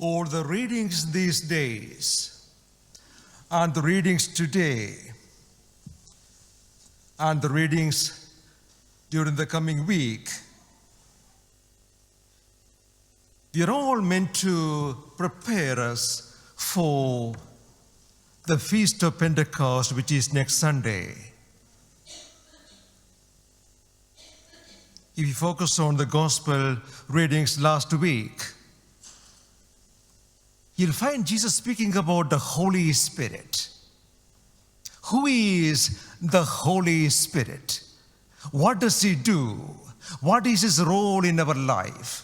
All the readings these days, and the readings today, and the readings during the coming week, we are all meant to prepare us for the Feast of Pentecost, which is next Sunday. If you focus on the gospel readings last week, you'll find Jesus speaking about the Holy Spirit. Who is the Holy Spirit? What does he do? What is his role in our life?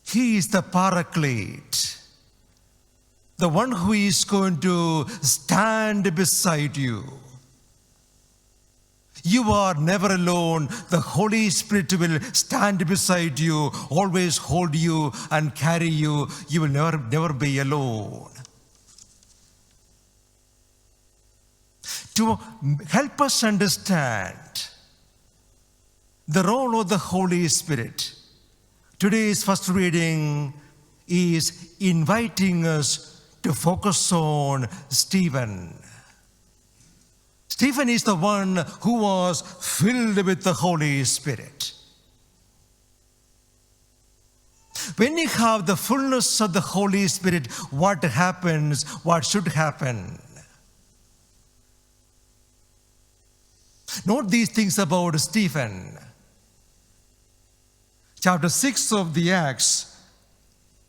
He is the Paraclete, the one who is going to stand beside you. You are never alone. The Holy Spirit will stand beside you, always hold you and carry you. You will never be alone. To help us understand the role of the Holy Spirit, today's first reading is inviting us to focus on Stephen. Stephen is the one who was filled with the Holy Spirit. When you have the fullness of the Holy Spirit, what happens? What should happen? Note these things about Stephen. Chapter 6 of the Acts,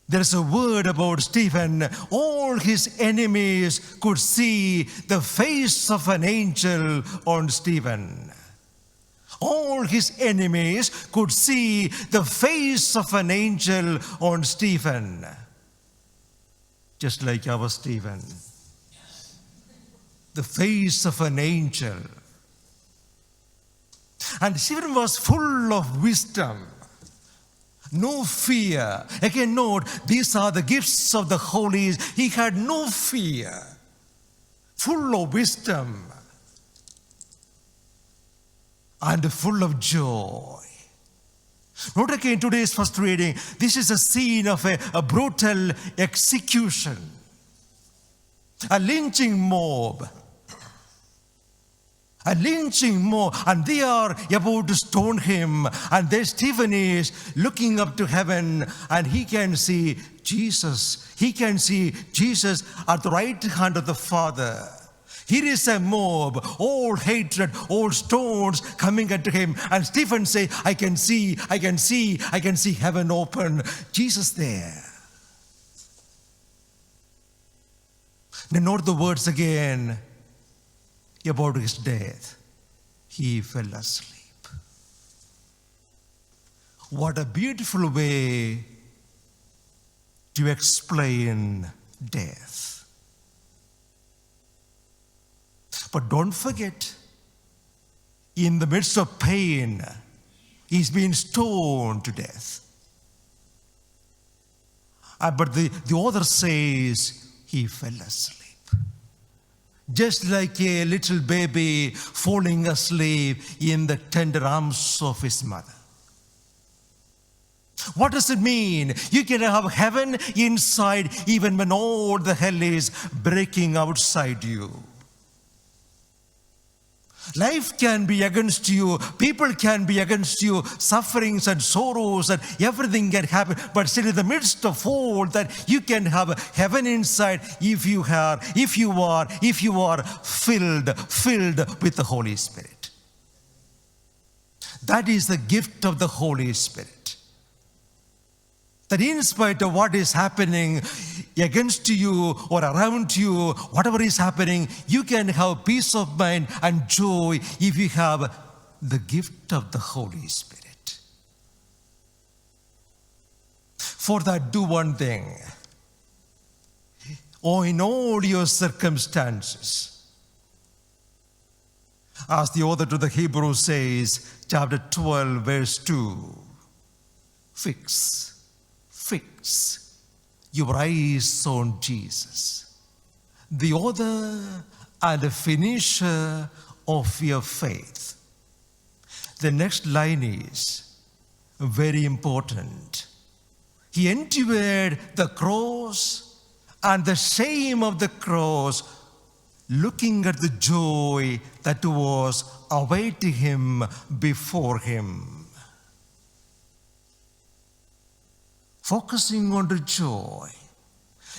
there's a word about Stephen. All his enemies could see the face of an angel on Stephen. All his enemies could see the face of an angel on Stephen. Just like our Stephen. The face of an angel. And Stephen was full of wisdom. No fear. Again, note, these are the gifts of the Holy. He had no fear. Full of wisdom. And full of joy. Note again today's first reading. This is a scene of a brutal execution. A lynching mob. A lynching mob, and they are about to stone him. And there Stephen is looking up to heaven, and he can see Jesus. He can see Jesus at the right hand of the Father. Here is a mob, all hatred, all stones coming at him. And Stephen says, I can see heaven open. Jesus there. Now note the words again. About his death, he fell asleep. What a beautiful way to explain death. But don't forget, in the midst of pain, he's been stoned to death. But the author says he fell asleep. Just like a little baby falling asleep in the tender arms of his mother. What does it mean? You can have heaven inside even when all the hell is breaking outside you. Life can be against you, people can be against you, sufferings and sorrows and everything can happen. But still in the midst of all that, you can have heaven inside if you are filled with the Holy Spirit. That is the gift of the Holy Spirit. That in spite of what is happening against you or around you, whatever is happening, you can have peace of mind and joy if you have the gift of the Holy Spirit. For that, do one thing. Or in all your circumstances, as the author to the Hebrews says, chapter 12, verse 2, fix your eyes on Jesus, the author and the finisher of your faith. The next line is very important. He endured the cross and the shame of the cross, looking at the joy that was awaiting him before him. Focusing on the joy,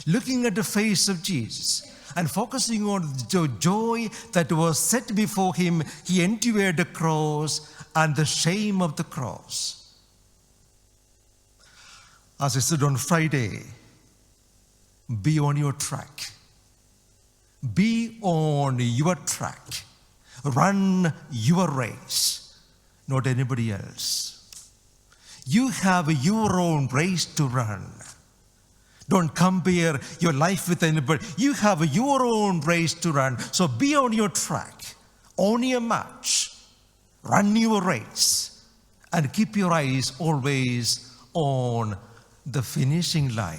looking at the face of Jesus, and focusing on the joy that was set before him, he endured the cross and the shame of the cross. As I said on Friday, be on your track. Be on your track. Run your race, not anybody else. You have your own race to run. Don't compare your life with anybody. You have your own race to run. So be on your track, on your march, run your race, and keep your eyes always on the finishing line.